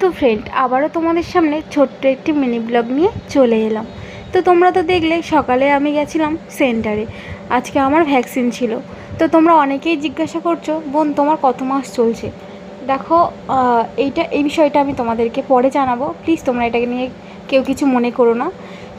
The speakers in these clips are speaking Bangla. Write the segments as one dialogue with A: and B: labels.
A: তো ফ্রেন্ড, আবারও তোমাদের সামনে ছোট্ট একটি মিনি ব্লগ নিয়ে চলে এলাম। তো তোমরা তো দেখলে সকালে আমি গেছিলাম সেন্টারে, আজকে আমার ভ্যাকসিন ছিল। তো তোমরা অনেকেই জিজ্ঞাসা করছো, বোন তোমার কত মাস চলছে। দেখো, এই বিষয়টা আমি তোমাদেরকে পরে জানাবো, প্লিজ তোমরা এটাকে নিয়ে কেউ কিছু মনে করো না।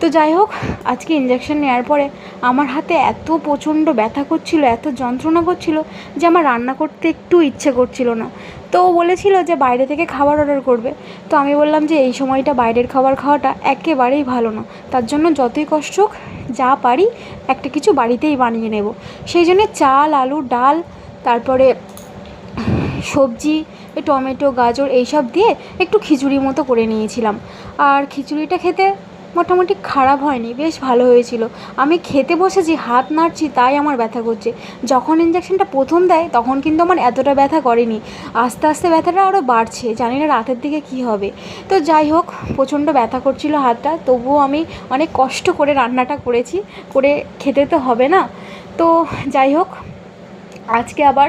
A: তো যাই হোক, আজকে ইঞ্জেকশন নেওয়ার পরে আমার হাতে এত প্রচণ্ড ব্যথা করছিল, এত যন্ত্রণা করছিল যে আমার রান্না করতে একটু ইচ্ছে করছিল না। তো ও বলেছিল যে বাইরে থেকে খাবার অর্ডার করবে। তো আমি বললাম যে এই সময়টা বাইরের খাবার খাওয়াটা একেবারেই ভালো না, তার জন্য যতই কষ্ট হোক যা পারি একটা কিছু বাড়িতেই বানিয়ে নেব। সেই জন্যে চাল, আলু, ডাল, তারপরে সবজি, টমেটো, গাজর এইসব দিয়ে একটু খিচুড়ি মতো করে নিয়েছিলাম। আর খিচুড়িটা খেতে মোটামুটি খারাপ হয়নি, বেশ ভালো হয়েছিল। আমি খেতে বসেছি, হাত নাড়ছি, তাই আমার ব্যথা করছে। যখন ইঞ্জেকশনটা প্রথম দেয় তখন কিন্তু আমার এতটা ব্যথা করেনি, আস্তে আস্তে ব্যথাটা আরও বাড়ছে, জানি না রাতের দিকে কি হবে। তো যাই হোক, প্রচণ্ড ব্যথা করছিল হাতটা, তবুও আমি অনেক কষ্ট করে রান্নাটা করেছি, করে খেতে তো হবে না। তো যাই হোক, আজকে আবার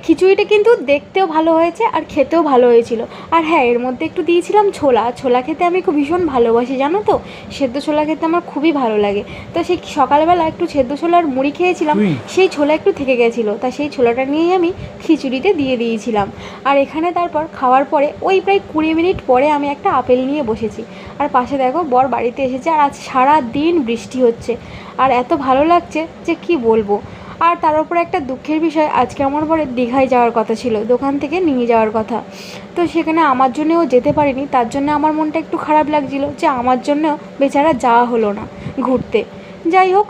A: খিচুড়িটা কিন্তু দেখতেও ভালো হয়েছে আর খেতেও ভালো হয়েছিল। আর হ্যাঁ, এর মধ্যে একটু দিয়েছিলাম ছোলা খেতে আমি খুব ভীষণ ভালোবাসি, জানো তো। সেদ্ধ ছোলা খেতে আমার খুবই ভালো লাগে। তো সেই সকালবেলা একটু সেদ্ধ ছোলার মুড়ি খেয়েছিলাম, সেই ছোলা একটু থেকে গেছিলো, তা সেই ছোলাটা নিয়েই আমি খিচুড়িতে দিয়ে দিয়েছিলাম। আর এখানে তারপর খাওয়ার পরে ওই প্রায় 20 মিনিট পরে আমি একটা আপেল নিয়ে বসেছি। আর পাশে দেখো বর বাড়িতে এসেছে, আর আজ সারা দিন বৃষ্টি হচ্ছে, আর এত ভালো লাগছে যে কি বলবো। আর তার উপরে একটা দুঃখের বিষয়, আজকে আমার বরের দীঘায় যাওয়ার কথা ছিল, দোকান থেকে নিয়ে যাওয়ার কথা। তো সেখানে আমার জন্যও যেতে পারিনি, তার জন্য আমার মনটা একটু খারাপ লাগছিল যে আমার জন্যও বেচারা যাওয়া হলো না ঘুরতে। যাই হোক,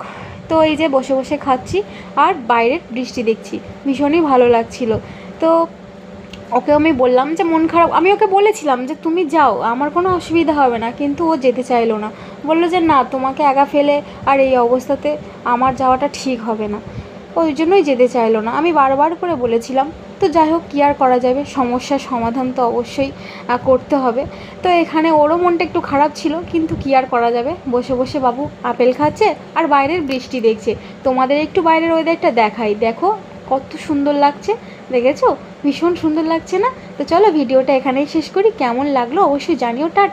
A: তো এই যে বসে বসে খাচ্ছি আর বাইরের বৃষ্টি দেখছি, ভীষণই ভালো লাগছিল। তো ওকে আমি বললাম যে মন খারাপ, আমি ওকে বলেছিলাম যে তুমি যাও, আমার কোনো অসুবিধা হবে না, কিন্তু ও যেতে চাইলো না। বললো যে না, তোমাকে একা ফেলে আর এই অবস্থাতে আমার যাওয়াটা ঠিক হবে না, ওই জন্যই যেতে চাইলো না। আমি বারবার করে বলেছিলাম। তো যাই হোক, কী আর করা যাবে, সমস্যার সমাধান তো অবশ্যই করতে হবে। তো এখানে ওরও মনটা একটু খারাপ ছিল, কিন্তু কী আর করা যাবে, বসে বসে বাবু আপেল খাচ্ছে আর বাইরের বৃষ্টি দেখছে। তোমাদের একটু বাইরের ওয়েদারটা দেখাই, দেখো কত সুন্দর লাগছে, দেখেছো? ভীষণ সুন্দর লাগছে না? তো চলো ভিডিওটা এখানেই শেষ করি, কেমন লাগলো অবশ্যই জানিও। টাটা।